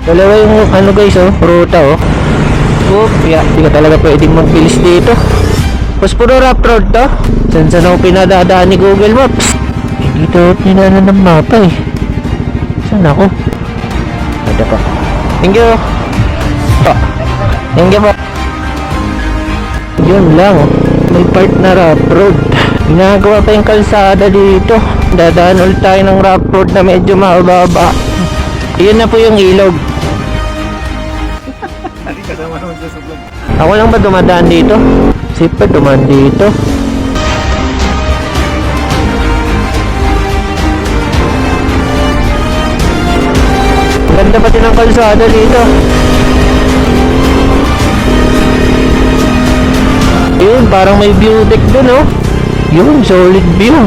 Dalawa yung ano guys oh, ruta oh. Oop, yeah, di ka talaga pwedeng magbilis dito. Mas puro rough road to. Saan ako pinadadaan ni Google Maps? Dito tinana ng mapa eh. Saan ako? Ada pa. Thank you pa. Thank you pa. Yun lang, may part na rough road. Ginagawa pa yung kalsada dito. Dadaan ulit tayo ng rough road na medyo mababa. Yun na po yung ilog. Ako lang ba dumadaan dito? Si pa dumaan dito. Ganda pati ng kalsada dito. Yun, parang may view deck dun oh. Yun, solid view.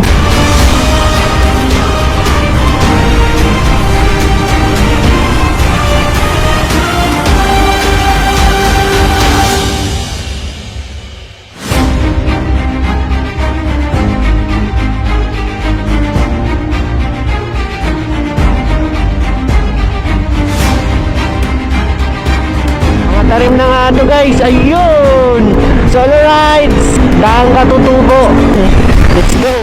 Tarim na nga ito guys, ayun! Solo rides! Daang katutubo! Let's go!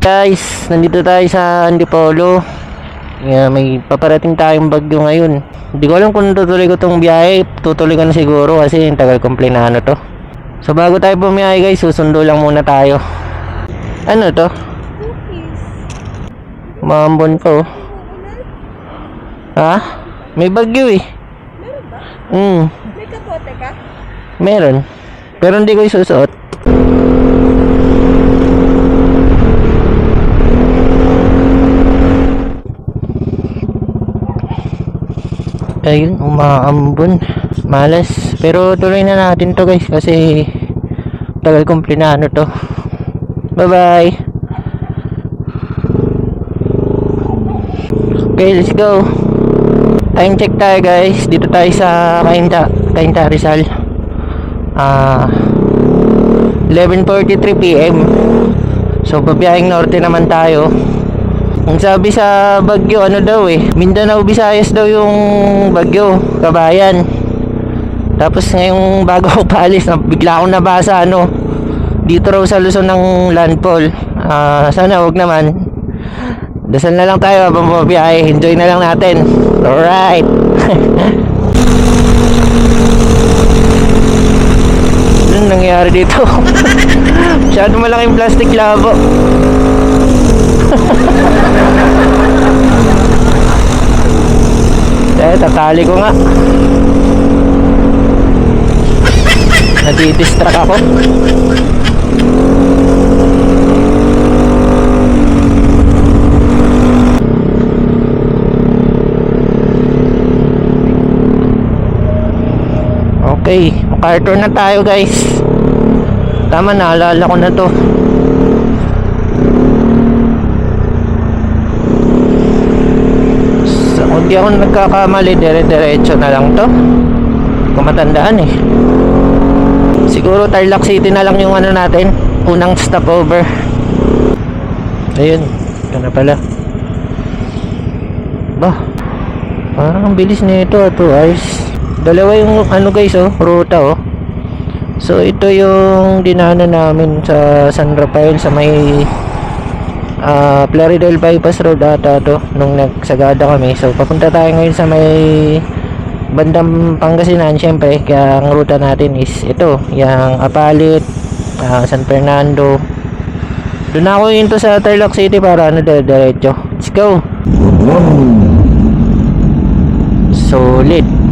Guys, nandito tayo sa Antipolo. May paparating tayong bagyo ngayon. Hindi ko alam kung tutuloy ko tong biyahe. Tutuloy ko na siguro kasi yung tagal kong plinano to. So bago tayo bumiyahe guys, susundo lang muna tayo. Ano to? Maambon pa oh. Ha? May bagyo eh. Meron ba? May kapote ka? Meron. Pero hindi ko isusuot. Ayun, umaambon. Malas. Pero tuloy na natin to guys kasi tagal kong plinano to. Bye-bye. Okay, let's go. Time check tayo guys. Dito tayo sa Cainta Rizal. 11:43 PM. So, babiyahing norte naman tayo. Ang sabi sa bagyo, ano daw eh, Mindanao, Visayas daw yung bagyo, kabayan. Tapos ngayong bago ako paalis, bigla akong nabasa dito raw sa Luzon ng landfall. Sana wag naman. Dasal na lang tayo habang bumabiyahe. Enjoy na lang natin. Alright. Anong nangyari dito? Masyado malaking plastic labo. Tatali ko nga. Nadidistract ako. Okay, MacArthur na tayo guys. Tama, naalala ko na to. So, kung di ako nagkakamali, dire-diretso na lang to. Kung matandaan eh. Siguro Tarlac City na lang yung ano natin, unang stopover. Ayun, ito na pala. Bah, parang ang bilis nito ato guys. Dalawa yung ano guys oh, ruta oh. So ito yung dinaanan namin sa San Rafael sa may Plaridel Bypass Road ata to nung nagsagada kami. So papunta tayo ngayon sa may bandang Pangasinan syempre. Kaya ang ruta natin is ito, yung Apalit, San Fernando. Doon ako into sa Tarlac City para diretso. Let's go. Solid.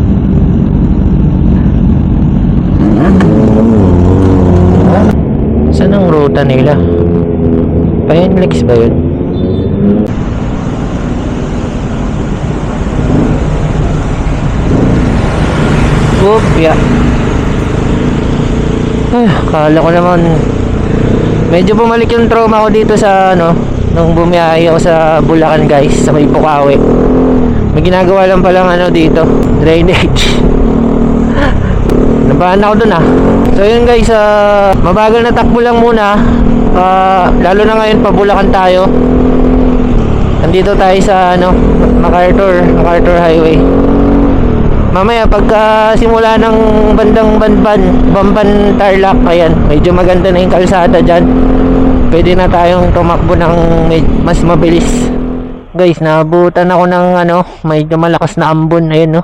Saan ang ruta nila? Payenlex ba yun? Oop, yeah. Ay, akala ko naman medyo bumalik yung trauma ko dito sa nung bumiyahe ako sa Bulacan guys, sa may Bukawi. May ginagawa lang palang dito, drainage. Nabahan ako dun ah. So yun guys, mabagal na takbo lang muna. Lalo na ngayon pabulakan tayo. Nandito tayo sa MacArthur Highway. Mamaya pagka simula ng bandang Bamban Tarlac, ayan, medyo maganda na yung kalsada dyan. Pwede na tayong tumakbo ng mas mabilis. Guys, naabutan ako ng medyo malakas na ambon, ayun no.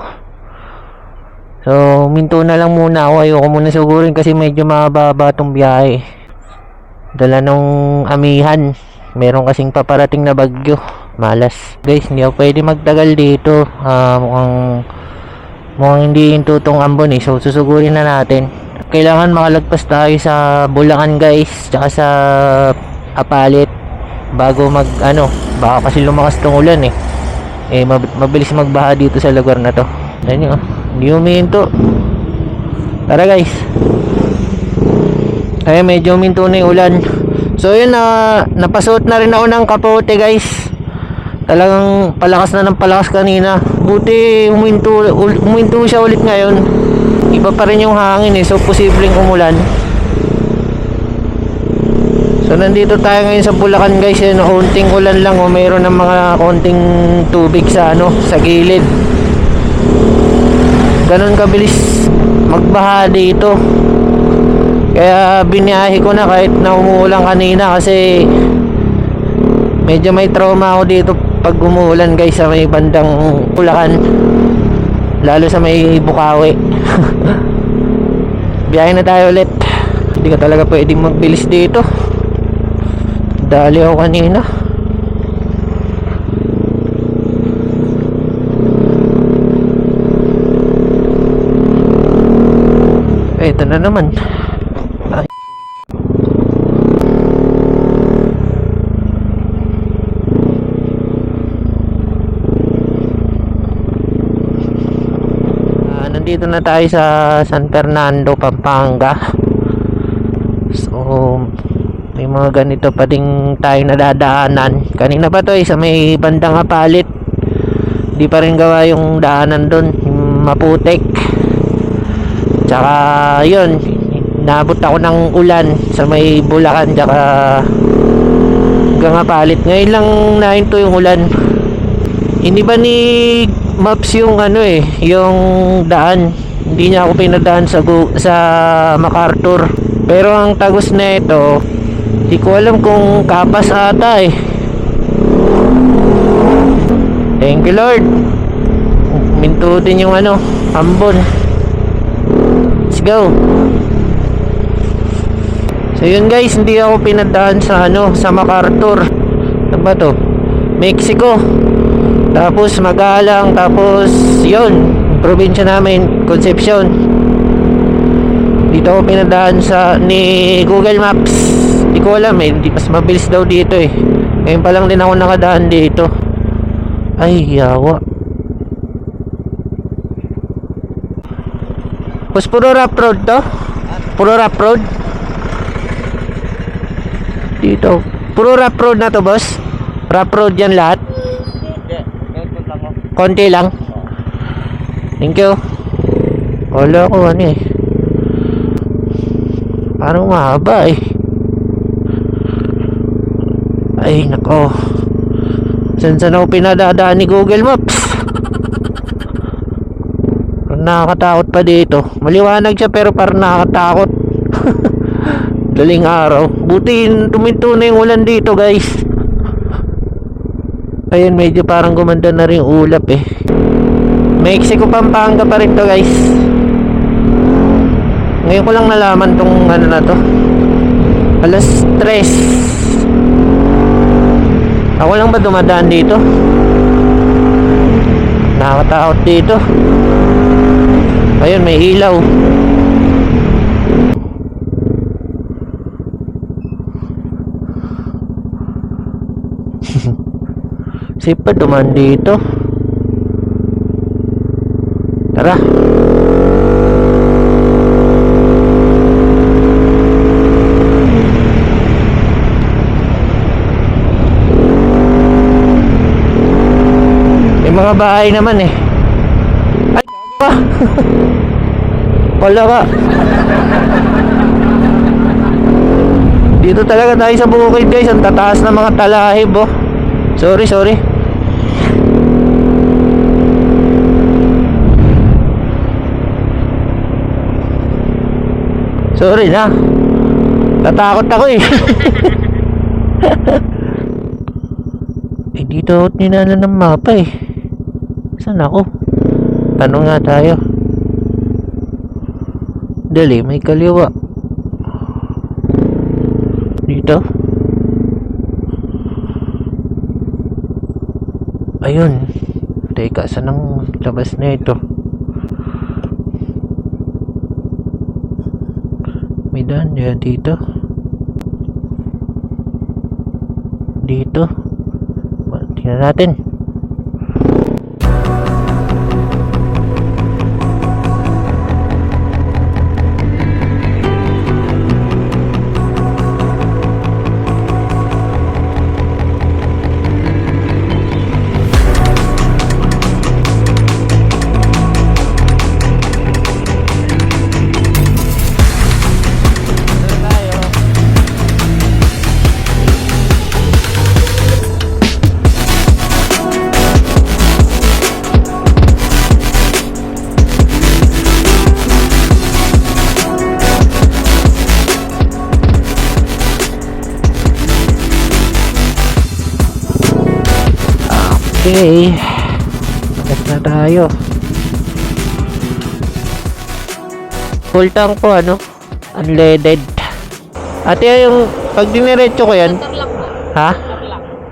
So, minto na lang muna ako. Ayoko muna sugurin kasi medyo mababa tong biyahe. Dala nung amihan. Meron kasing paparating na bagyo. Malas. Guys, hindi ako pwede magtagal dito. Mukhang hindi yung tutong ambon eh. So, susugurin na natin. Kailangan makalagpas tayo sa Bulacan guys. Tsaka sa Apalit. Bago baka kasi lumakas tong ulan eh. Mabilis magbaha dito sa lugar na to. Ayun yun, hindi huminto. Tara guys. Ay, medyo huminto na yung ulan. So yun, napasuot na rin ako ng kapote guys. Talagang palakas na ng palakas kanina. Buti huminto siya ulit ngayon. Iba pa rin yung hangin eh. So posibleng umulan. So nandito tayo ngayon sa Bulacan guys. Yun, konting ulan lang. Mayroon ng mga konting tubig sa sa gilid. Ganon kabilis magbaha dito. Kaya biniyahe ko na kahit na umuulan kanina kasi medyo may trauma ako dito pag umuulan guys sa may bandang Bulacan, lalo sa may Bukawi. Biyahe na tayo ulit. Hindi ka talaga pwedeng magbilis dito. Dali ako kanina. Ito na naman. Ay. Nandito na tayo sa San Fernando, Pampanga. So may mga ganito pa din tayo nadadaanan. Kanina pa to sa may bandang Apalit. Di pa rin gawa yung daanan doon, yung maputik. Tsaka yun, naabot ako ng ulan sa may Bulacan tsaka hanggang Apalit. Ngayon lang nahinto yung ulan. Hindi ba ni Maps yung yung daan? Hindi niya ako pinadaan sa MacArthur. Pero ang tagos na ito, hindi ko alam kung Kapas ata eh. Thank you Lord. Minto din yung ambon. Let's go. So yun guys, hindi ako pinadaan sa sa MacArthur. Ano ba to? Mexico. Tapos Magalang, tapos yun, probinsya namin, Concepcion. Dito ako pinadaan ni Google Maps. Hindi ko alam mas mabilis daw dito eh. Ngayon pa lang din ako nakadaan dito. Ay, yawa. Boss, puro rough road to? Puro rough road? Dito. Puro rough road na to, boss? Rough road yan lahat? Konti lang. Thank you. Wala ko parang mahaba eh. Ay nako, saan ako pinadadaan ni Google Maps? Nakakatakot pa dito. Maliwanag siya pero parang nakakatakot. Daling araw. Buti tuminto na yung ulan dito guys. Ayun, medyo parang gumanda na rin yung ulap eh. Mexico, Pampanga pa rin to guys. Ngayon ko lang nalaman tong na to. Alas 3. Ako lang ba dumadaan dito? Nakakatakot dito. Ayun, may ilaw. Safe pa duman dito. Tara. May mga bahay naman eh. Ay, pa. Palaka. Dito talaga tayo sa bukid guys. Ang tataas ng mga talahib oh. Sorry. Sorry na. Tatakot ako eh. Eh dito ako ninala ng mapa eh. Saan ako? Tanong nga tayo. Dali, may kaliwa. Dito. Ayun. Teka, saan ang labas na ito? May daan dyan dito. Dito. Tingnan natin. Okay, gas na tayo. Full tank po ano, unleaded. Ate yung pag diniretso ko yan, Tarlac po. ha?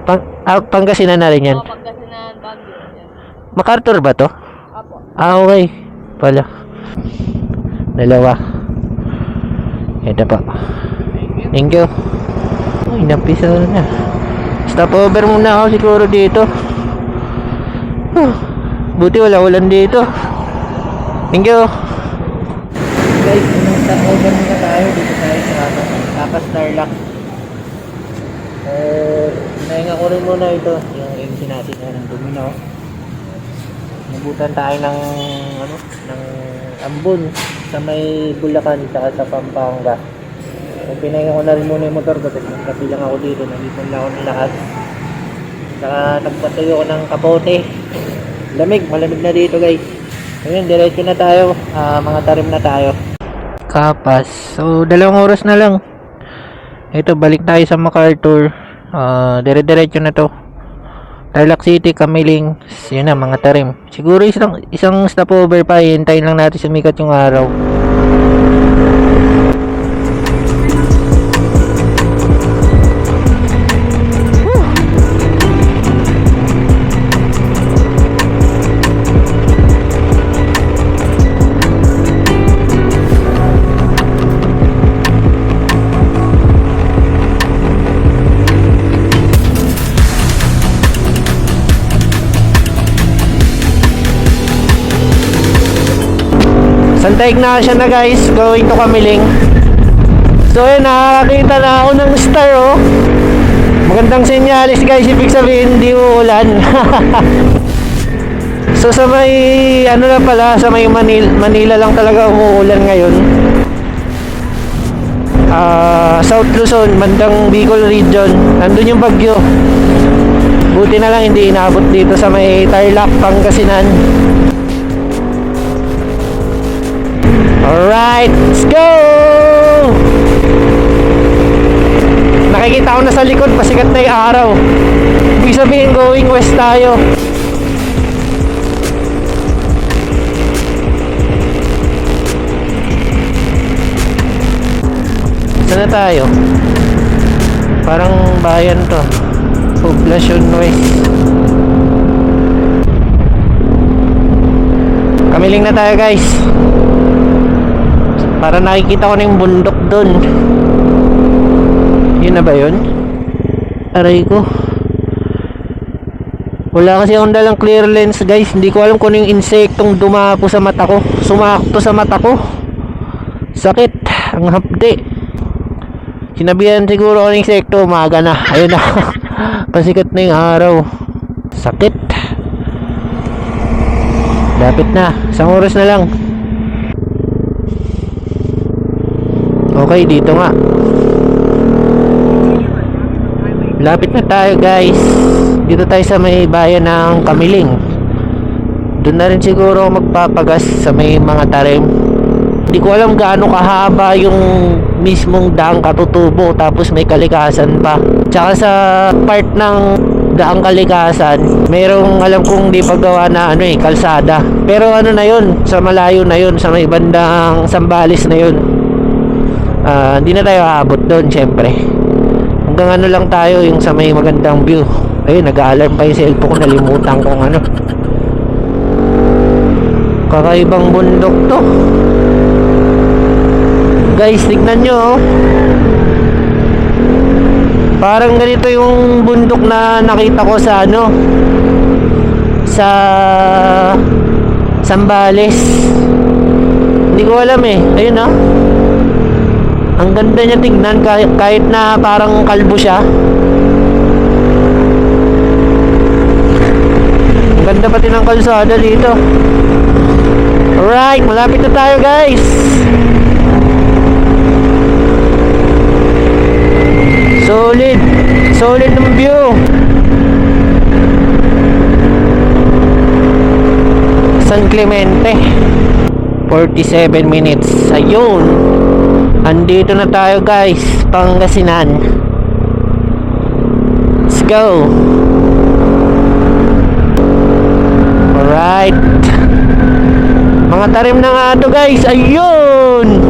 Tarlac. Pangasinan na rin yan. Oo, Pangasinan, Baguio. Yan. MacArthur ba to? Apo. Okay pala. Dalawa. Ito pa. Thank you. Uy, napisa na. Stop over muna ako siguro dito. Buti wala ulan dito. Thank you. Guys, stop over muna tayo. Dito tayo sa Tapas Tarlac. Nahinga ko rin muna ito. Yung MC natin ng Domino. Nabutan tayo ng ng ambon sa may Bulacan saka sa Pampanga. Pinahinga ko na rin muna yung motor ko kasi nagkapilang ako dito, nalipon lang ako ng lahat. Saka nagpatuyo ko ng kapote. Malamig na dito guys. Ngayon, diretso na tayo, mga tarim na tayo. Kapas, so 2 oras na lang. Ito, balik tayo sa MacArthur. Dire-diretso na to. Tarlac City, Kamiling, yun na, mga tarim. Siguro isang stopover pa, hintayin lang natin sumikat yung araw. Santa Ignacia na guys, going to Kamiling. So yun, nakakakita na ako ng star oh. Magandang senyalis guys, ibig sabihin hindi uulan. So sa may na pala, sa may Manila lang talaga umuulan ngayon. South Luzon, bandang Bicol region, nandun yung bagyo. Buti na lang hindi inaabot dito sa may Tarlac, Pangasinan. Alright, let's go! Nakikita ko na sa likod, pasikat na yung araw. Ibig sabihin, going west tayo. Saan na tayo? Parang bayan to. Poblacion West. Kamiling na tayo guys. Para nakikita ko na yung bundok doon. Yun na ba yun? Aray ko. Wala kasi akong dalang clear lens guys. Hindi ko alam kung ano yung insektong dumapo sa mata ko. Sumakto sa mata ko. Sakit. Ang hapde. Sinabihan siguro ako ng insekto. Umaga na. Ayun na. Pasikat na yung araw. Sakit. Lapit na. 1 oras na lang. Okay, dito nga. Lapit na tayo guys. Dito tayo sa may bayan ng Kamiling. Doon na rin siguro ako magpapagas sa may mga tarim. Hindi ko alam gaano kahaba yung mismong daang Katutubo, tapos may kalikasan pa. Tsaka sa part ng daang kalikasan, merong alam kong di paggawa na kalsada. Pero ano na yun, sa malayo na yun, sa may bandang Sambales na yun. Hindi na tayo aabot doon syempre. Hanggang ano lang tayo, yung sa may magandang view. Ayun, nag-a-alarm pa yung cellphone ko, nalimutan kong ano. Kakaibang bundok to. Guys, tignan nyo, oh. Parang ganito yung bundok na nakita ko sa sa Sambales. Hindi ko alam eh. Ayun, oh. Ang ganda niya tignan, kahit na parang kalbo siya. Ang ganda pati ng kalsada dito. Alright, malapit na tayo guys. Solid ng view. San Clemente, 47 minutes. Ayun, andito na tayo guys, Pangasinan. Let's go. Alright, mga tarim na nga to guys. Ayun,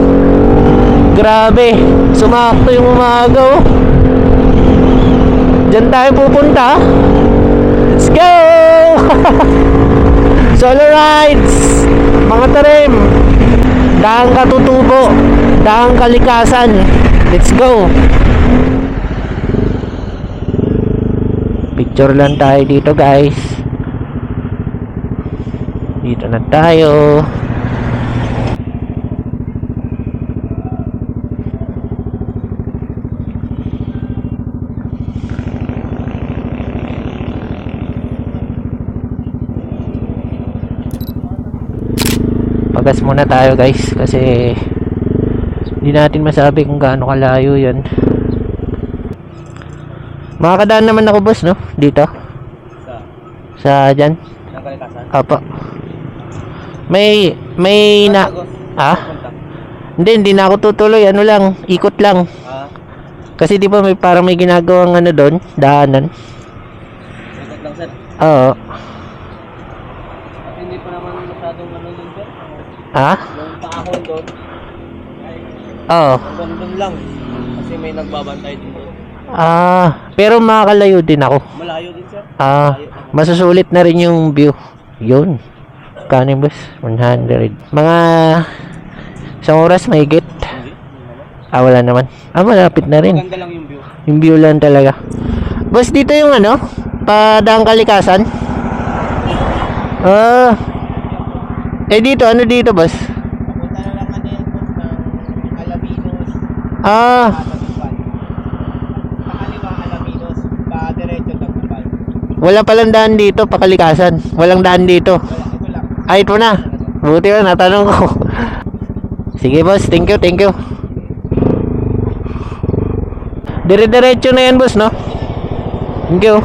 grabe, sumakto yung umaga, oh. Diyan tayo pupunta. Let's go. Solo rides, mga tarim, daang Katutubo, daang kalikasan. Let's go. Picture lang tayo dito guys. Dito na tayo. Pagas muna tayo guys, kasi hindi natin masabi kung gaano kalayo yan. Makakadaan naman ako boss, no? Dito sa dyan. Apa, may na hindi na ako tutuloy, ano lang, ikot lang. Kasi di ba may parang may ginagawang doon, daanan. Ikot lang sir. Oo. Hindi pa naman masyadong dun sir. Yung paahon doon. Oo. Hanggang doon lang. Kasi may nagbabantay din doon. Pero makakalayo din ako. Malayo din sir. Masusulit na rin yung view. Yun. Kanin boss, 100. Mga isang oras mahigit. Wala naman. Malapit na rin. Maganda lang yung view. Yung view lang talaga. Boss, dito yung Padang Kalikasan. Dito, ano dito boss? Papunta na lang yan boss ng Alaminos. Pakaliwa Alaminos. Pa-diretso Tagumpay. Wala palang daan dito, Pakalikasan. Walang daan dito. Ito lang. Ito na. Buti na, natanong ko. Sige boss, thank you. Dire-diretso na yan boss, no? Thank you.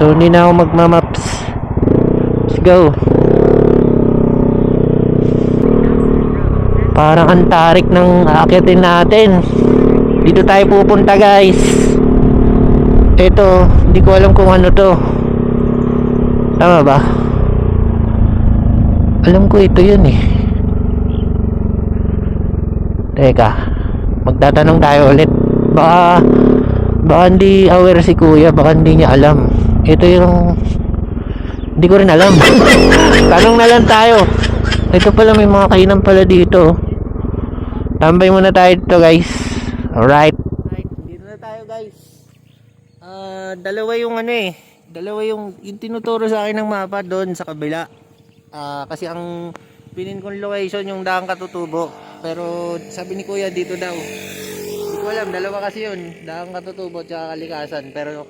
So hindi na ako magmamaps. Let's go. Parang ang tarik ng aakyatin natin. Dito tayo pupunta guys. Ito, hindi ko alam kung ano to. Tama ba? Alam ko ito yun eh. Teka, magtatanong tayo ulit. Baka hindi aware si kuya, baka hindi niya alam. Ito yung hindi ko rin alam. Tanong na lang tayo. Ito pala, may mga kainan pala dito. Tambay muna tayo dito guys. Alright, dito na tayo guys. Dalawa yung dalawa yung tinuturo sa akin ng mapa doon sa kabila. Kasi ang pinin kong location yung daang Katutubo, pero sabi ni kuya dito daw. Hindi ko alam, dalawa kasi yun, daang Katutubo at Kalikasan, pero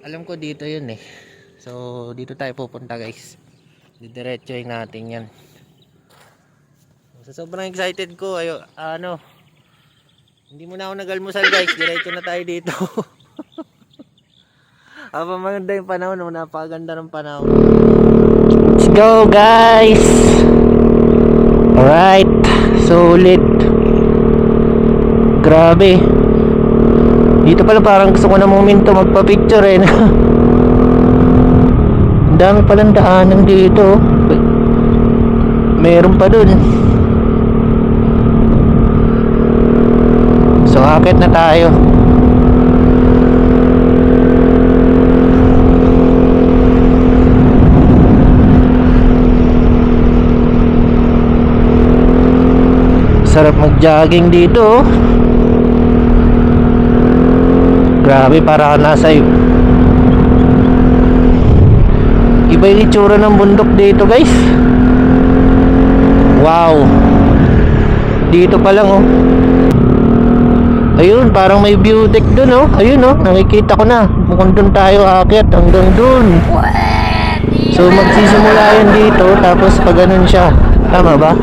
alam ko dito yun eh. So dito tayo pupunta guys. Didiretsohin natin yan. Sa sobrang excited ko, hindi mo na ako nag-almusal guys, diretso na tayo dito. Habang maganda yung panahon, napakaganda ng panahon. Let's go guys! Alright, sulit. Grabe. Dito pala parang gusto ko na momento magpa-picture eh. Ang dami palang daanan dito. Meron pa dun. So akit na tayo. Sarap mag-jogging dito. Grabe, para ka nasa iba yung itsura ng bundok dito guys. Wow. Dito pa lang oh. Ayun, parang may view deck dun oh. Ayun oh, nakikita ko na. Mukhang dun tayo aakyat hanggang dun. So magsisimula yun dito, tapos pag ganun siya. Tama ba?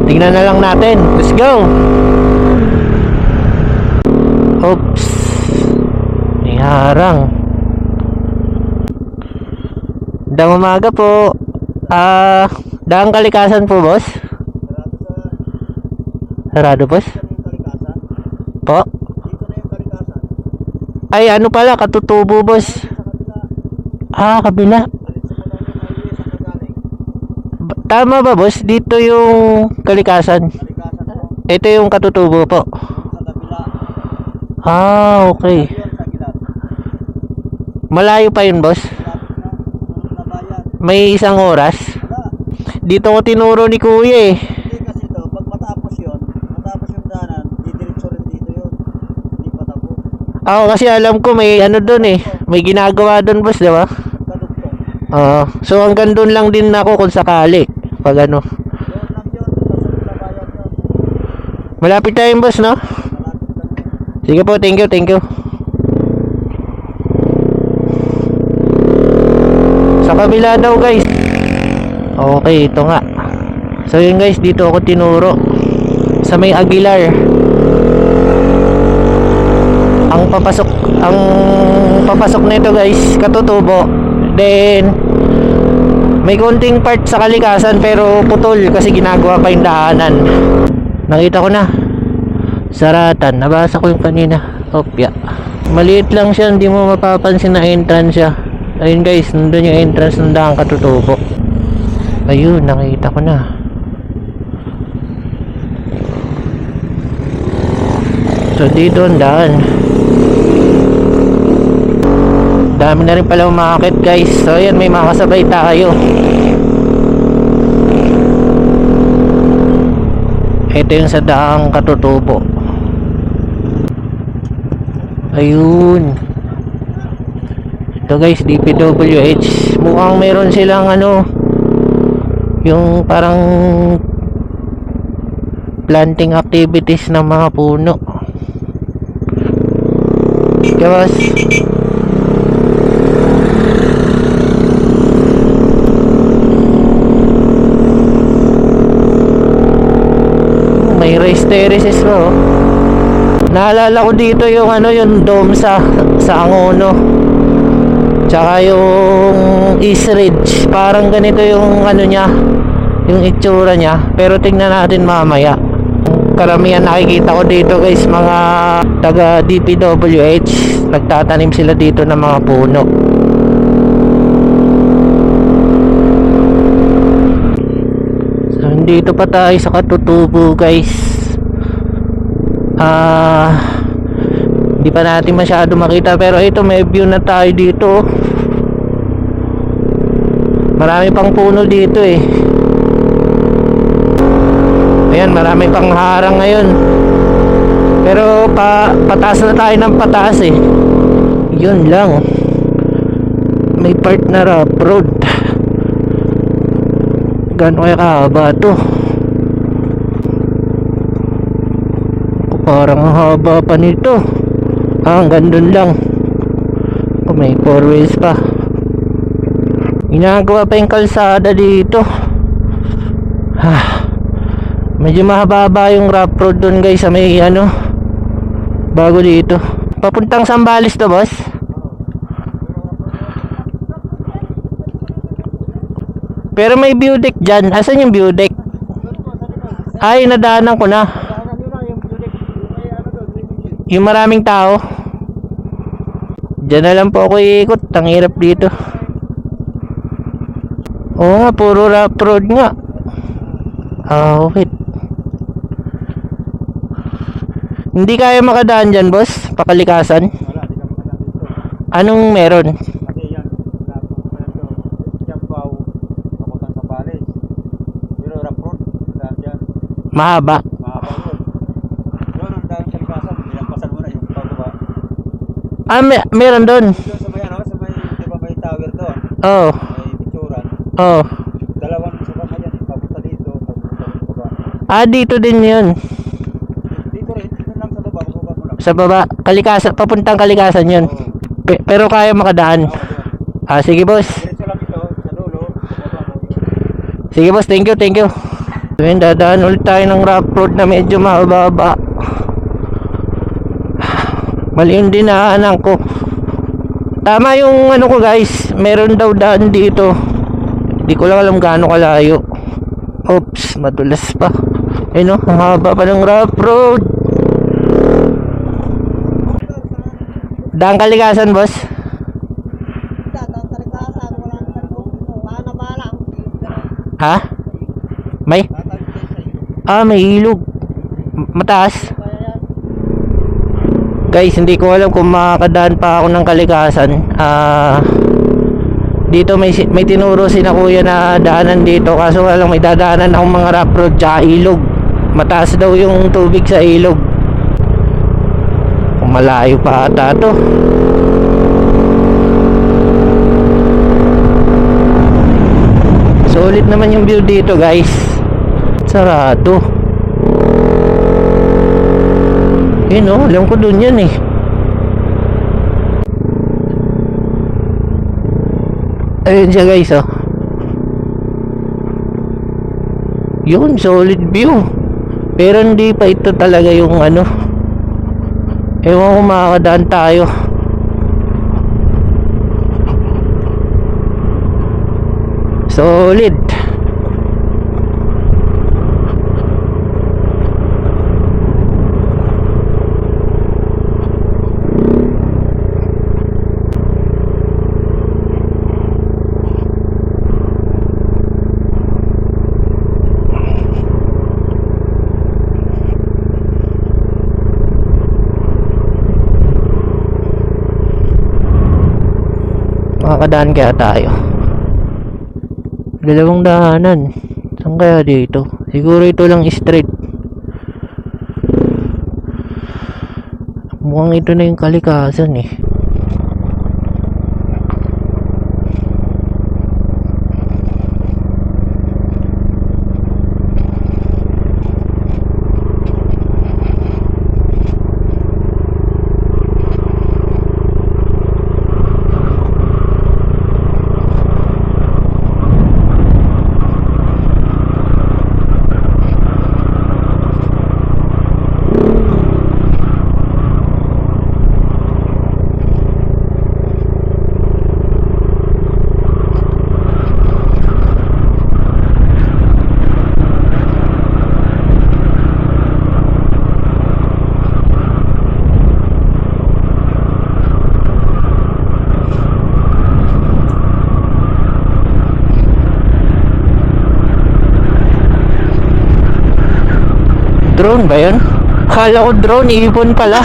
Tingnan na lang natin. Let's go. Oops. May harang. Magandang umaga po. Daang Kalikasan po, boss? Sarado, boss? Po? Ay, ano pala, Katutubo, boss? Kabila. Tama ba, boss? Dito yung Kalikasan. Ito yung Katutubo po. Okay. Malayo pa yun, boss? May isang oras? Dito ko tinuro ni kuya eh. Hindi kasi ito, pag matapos yung daanan, didiretso rin dito yun. Hindi pa tapos. Ako kasi alam ko may ano dun eh. May ginagawa dun, boss, diba? Kalugtong. So hanggang dun lang din ako kung sakali. Pag ano. Doon lang yun, sa labayan yun. Malapit tayong, boss, no? Malapit lang yun. Sige po, thank you, thank you. Sa kabila daw guys. Okay, ito nga. So yun guys, dito ako tinuro. Sa may Aguilar. Ang papasok nito guys, Katutubo. Then may konting part sa Kalikasan pero putol kasi ginagawa pa yung daanan. Nakita ko na. Saratan, nabasa ko yung kanina. Opya. Maliit lang siya, hindi mo mapapansin na entrance siya. Ayun guys, nandun yung entrance ng Daang Katutubo. Ayun, nakita ko na. So dito ang daan. Dami na rin pala umakit guys. So ayan, may makasabay tayo. Ito yung sa Daang Katutubo. Ayun. Ito guys, DPWH. Mukhang meron silang yung parang planting activities ng mga puno. Guys, may rice terraces po. Naalala ko dito yung yung dome sa Angono. Tsaka yung East Ridge. Parang ganito yung niya, yung itsura niya. Pero tingnan natin mamaya. Karamihan nakikita ko dito guys, mga taga DPWH. Nagtatanim sila dito ng mga puno. So dito pa tayo sa Katutubo guys. Hindi pa natin masyado makita, pero ito may view na tayo dito. Marami pang puno dito eh. Ayan, marami pang harang ngayon. Pero pataas na tayo ng pataas eh. Yun lang. May part na rough road. Gano'n kaya kahaba to? Parang haba pa nito. Hanggang dun lang. May 4 wheels pa. Ginagawa pa yung kalsada dito. Medyo mahaba-haba yung rough road doon guys sa may ano, bago dito. Papuntang Sambales to, boss? Pero may view deck dyan. Asan yung view deck? Ay, nadaanan ko na. Yung maraming tao. Diyan na lang po ako iikot. Ang hirap dito. Oo nga, puro rough road nga. Wait. Hindi kaya makadaan dyan, boss? Pakalikasan? Wala, di ka makadaan dito. Anong meron? Kasi yan, Tiambaw, papuntang Sambales. Pero rough road, daan dyan. Mahaba. Mahaba yun. Doon ang daan kalikasan, nilampasan mo na yung pababa. Meron doon. Doon sa may ano, sa may, di ba may tower doon? Oo. May picturan. Oo. Dalawang sasama yan, papunta dito, papunta dito baba. Dito din yun. Dito rin, dito lang sa baba, baba mo lang. Sa baba. Kalikasan. Papuntang kalikasan yun. Oo. Pero kaya makadaan. Oo, doon. Sige, boss. Diretso lang ito, sa dulo, baba mo. Sige, boss. Thank you, thank you. Ayun, dadaan ulit tayo ng rough road na medyo mahaba. Mali yung dinaanan ko. Tama yung ano ko, guys. Meron daw daan dito. Hindi ko lang alam gaano kalayo. Oops, madulas pa. Ayun, ang haba pa ng rough road. Daang kalikasan, boss. Ha? May? May ilog. Mataas. Guys, hindi ko alam kung makakadaan pa ako ng kalikasan. Dito may tinuro si na kuya na daanan dito. Kaso walang may dadaanan akong mga rough road tsaka ilog. Mataas daw yung tubig sa ilog. Kung malayo pa ata to. Solid naman yung view dito, guys. Sarado. Yun o, alam ko dun yan eh. Ayun siya, guys, oh. Yun, solid view. Pero hindi pa ito talaga yung ano. Ewan ko makakadaan tayo. Solid. Makakadaan kaya tayo. Dalawang daanan. Saan kaya dito? Siguro ito lang straight. Mukhang ito na yung kalikasan eh. Drone ba yun? Akala ko drone, ibon pala.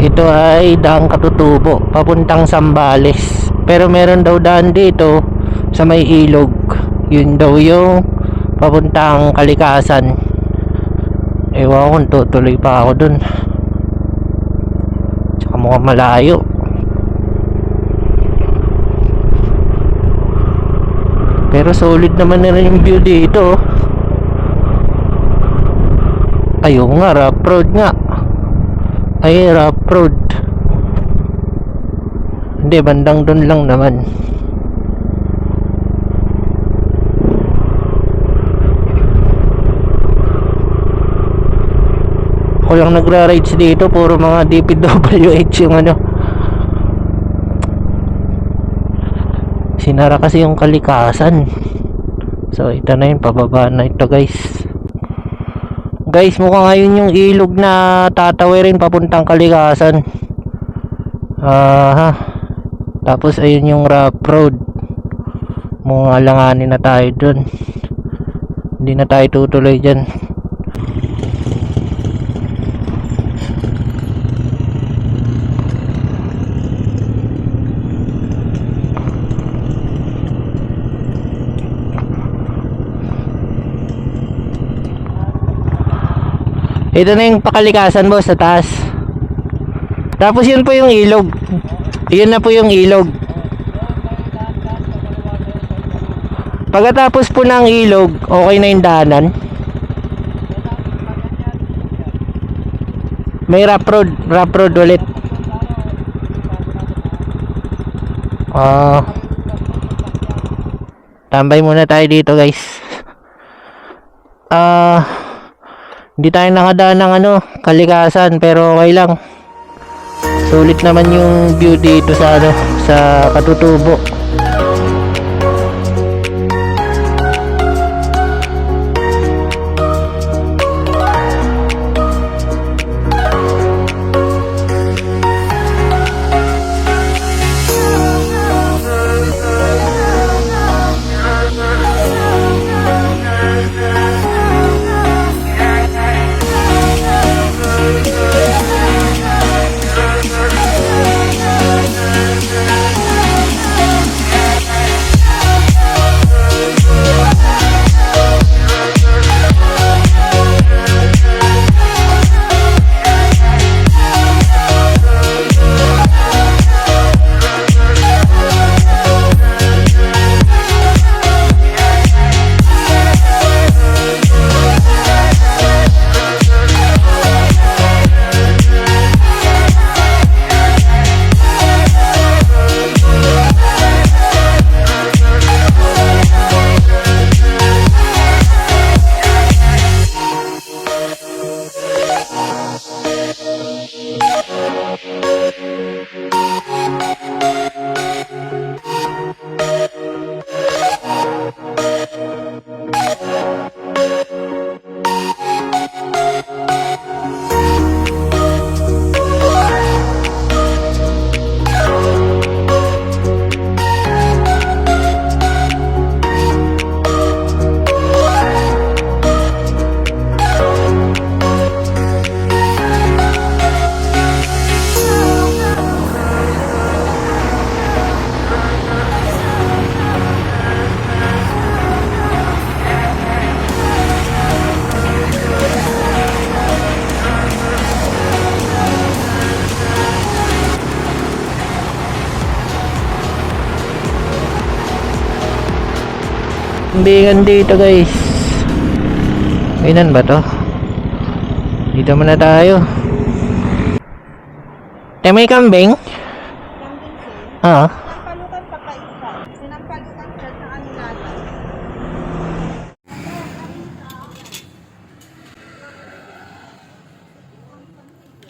Ito ay daang Katutubo, papuntang Sambales. Pero meron daw daan dito sa may ilog. Yun daw yung papuntang kalikasan. Ewan ko kung tutuloy pa ako dun. Tsaka mukhang malayo. Pero solid naman na rin yung view dito. Ayun nga, rough road nga. Ay, rough road. Hindi, bandang doon lang naman. Walang nagra-rides dito, puro mga DPWH yung ano. Sinara kasi yung kalikasan. So ito na yun, pababa na ito guys. Guys, mukhang ngayon yung ilog na tatawirin papuntang kalikasan. Tapos ayun yung rough road. Mukhang alanganin na tayo dun. Hindi na tayo tutuloy dyan. Ito na yung pakalikasan boss sa taas. Tapos yun po yung ilog. Yun na po yung ilog. Pagkatapos po ng ilog, okay na yung daanan. May rough road ulit. Tambay muna tayo dito guys. Hindi tayo nakadaan ng ano, kalikasan, pero okay lang. Sulit naman yung view dito sa ano, sa Katutubo. Kambingan dito guys. Kainan ba to? Dito muna tayo. May kambing? Kambing sir. Ah. Sinampalukan pa pa isa. Sinampalukan siya sa ano natin.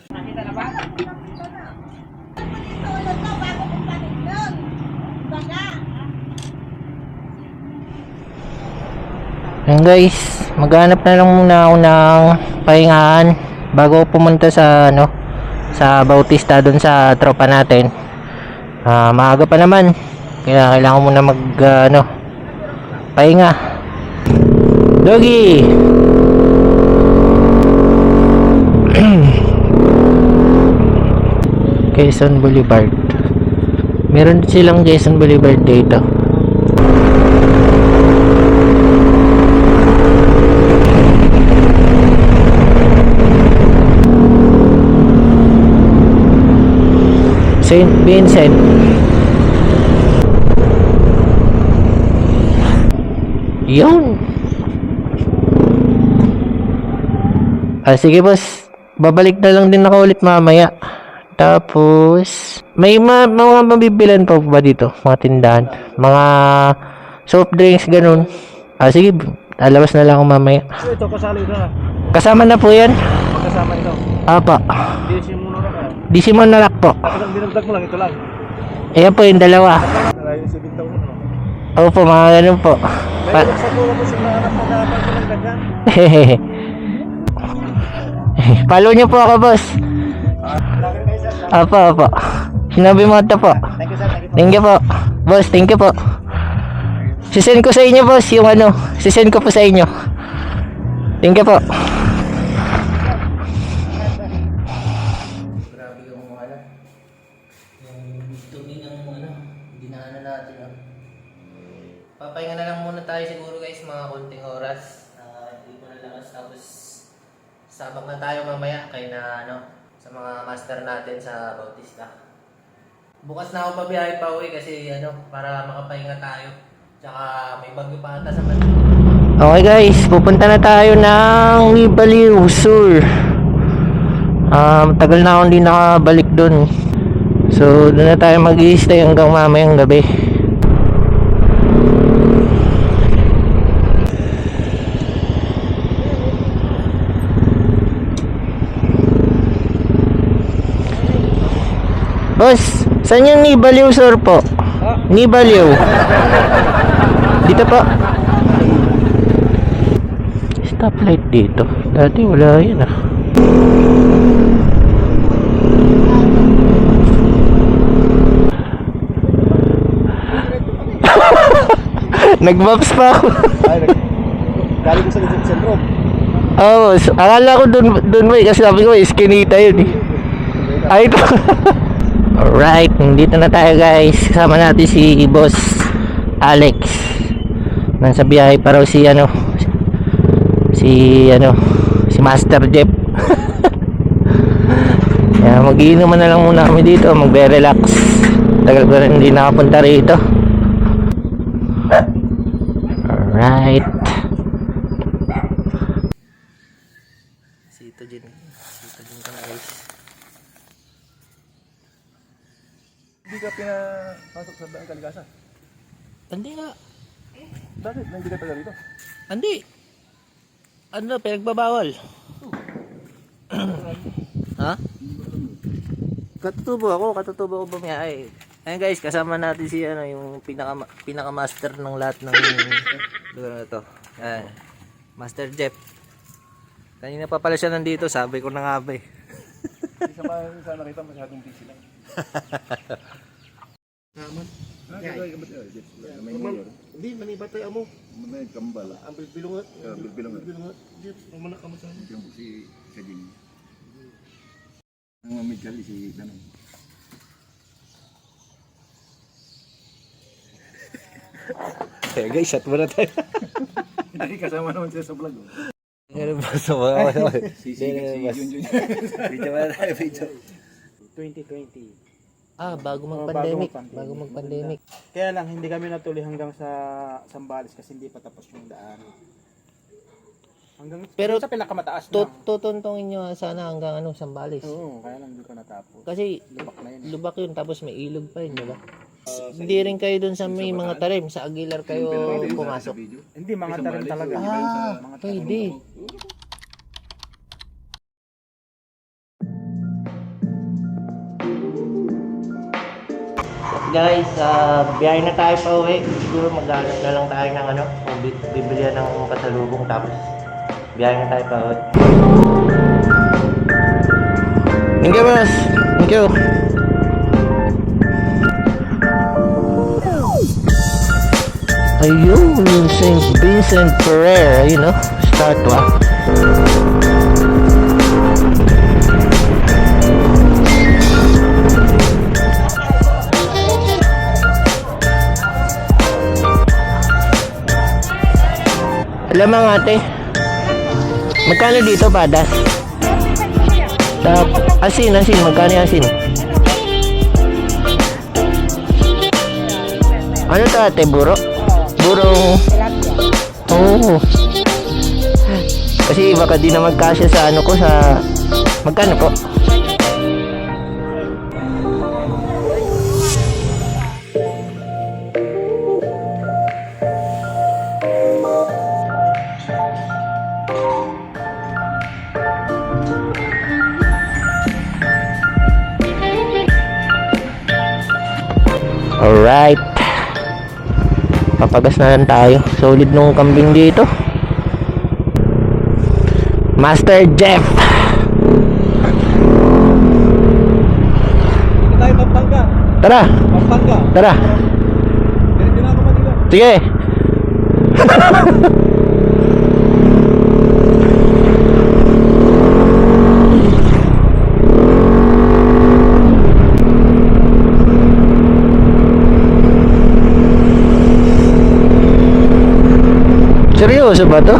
Nakita na ba? Nakita na. Ito ulit na bago kong panignan. Baga. Ayan guys, maghanap na lang muna ako ng pahingahan bago pumunta sa ano, sa Bautista doon sa tropa natin. Maaga pa naman, kaya kailangan muna mag ano, pahinga. Doggy. Quezon Boulevard. Meron silang Quezon Boulevard dito. St. Vincent. Yun. Sige boss, babalik na lang din ako ulit mamaya. Tapos may mga mabibilan pa ba dito, mga tindahan, mga soft drinks ganun. Sige, lalabas na lang ako mamaya. Ito kasali na. Kasama na po yan. Kasali kasama ito. Apa. DC mo na ka. DC mo na lock po. Tapos ang dinagdag mo lang, ito lang. Ayan po yung dalawa. Narayon si Bintang mo. Opo, mga ganun po. May sa puro mo siya nahanap mo na pag ng ganyan. Hehehe. Follow niyo po ako, boss. Lagi kayo sir. Apa. Sinabi mo ito po. Thank you sir. Thank you po. Boss, thank you po. Sisend ko sa inyo, boss, yung ano. Sisend ko po sa inyo. Thank you po. Grabe yung ano. Yung dumi ng ano. Dinaanan natin. Papahinga na lang muna tayo siguro guys, mga konting oras. Hindi ko na lakas tapos sabak na tayo mamaya kay na ano sa mga master natin sa Bautista. Bukas na ako pabiyahe pa uwi kasi ano para makapahinga tayo. Tsaka may bagyo pa ata sa Manila. Okay guys, pupunta na tayo ng Nibaliw Sur. Tagal na akong hindi nakabalik dun. So doon na tayo mag-i-stay hanggang mamayang gabi. Boss, saan yung Nibaliw Sur po? Nibaliw. Dito po. Stoplight dito. Dati wala yun ah. Nag-maps pa ako. Galing ko sa Luzon Centro. Oo, akala ko dun may kasi sabi ko iskinita yun eh. Ay ito. Alright, dito na tayo guys. Kasama natin si Boss Alex. Nasa biyahe pa raw si si Master Jeff. Kaya mag-iinuman na lang muna kami dito, magbe-relax. Tagal ko rin hindi nakapunta rito. Alright. Sito din ka na guys. Hindi ka pinapasok sa Daan Kalikasan. Hindi nga. Bakit? Hindi ka taga rito? Hindi. Ano, pinagbabawal. Ha? Katutubo ako bumiyahe. Ayun guys, kasama natin si yung pinaka-master ng lahat ng lugar na to. Ayan. Master Jeff. Kanina pa pala siya nandito, sabi ko na nga ba eh. Hindi ka pa nakita masyadong busy lang. Hindi, manibatay amo. May kambal. Ang bilbilungat. Bilbilungat. Bilbilungat. Di, mamana ka mo sa amin. Yung si Kajing. Ang mamigkali si Danong. Okay guys, shot muna tayo. Hindi kasama naman siya sa vlog. Ano ba sa mga? Si Junjun. Video muna tayo, video. 2020. Bago Bago mag-pandemic. Kaya lang, hindi kami natuloy hanggang sa Sambales kasi hindi pa tapos yung daan. Hanggang Pero sa pinakamataas na. tutuntungin nyo sana hanggang Sambales. Oo, kaya lang hindi pa natapos. Kasi Lubak na yun. lubak yun, tapos may ilog pa yun, diba? Hindi rin kayo dun sa may mga tarim, sa Aguilar kayo pumasok. Hindi, mga tarim talaga. Mga tarim. Pwede. Guys, biyahe na tayo pa uwi. Siguro maghanap na lang tayo ng kung bibilihan ng pasalubong tapos biyahe na tayo pa uwi. Thank you, boss. Thank you. Ayun, yung St. Vincent Ferrer, statwa. Alam mo ate, magkano dito padas? Asin, magkano yung asin? Ano to ate, buro? Burong... Oo. Kasi baka di na magkasya sa ko sa... Magkano po? Alright. Papagas na lang tayo. Solid nung kambing dito. Master Jeff. Tayo Pampanga. Tara. Pampanga. Tara. Diretso na ako Manila. Sige. Seryoso ba to?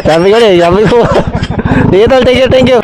Sabi ko. Sige tol, thank you.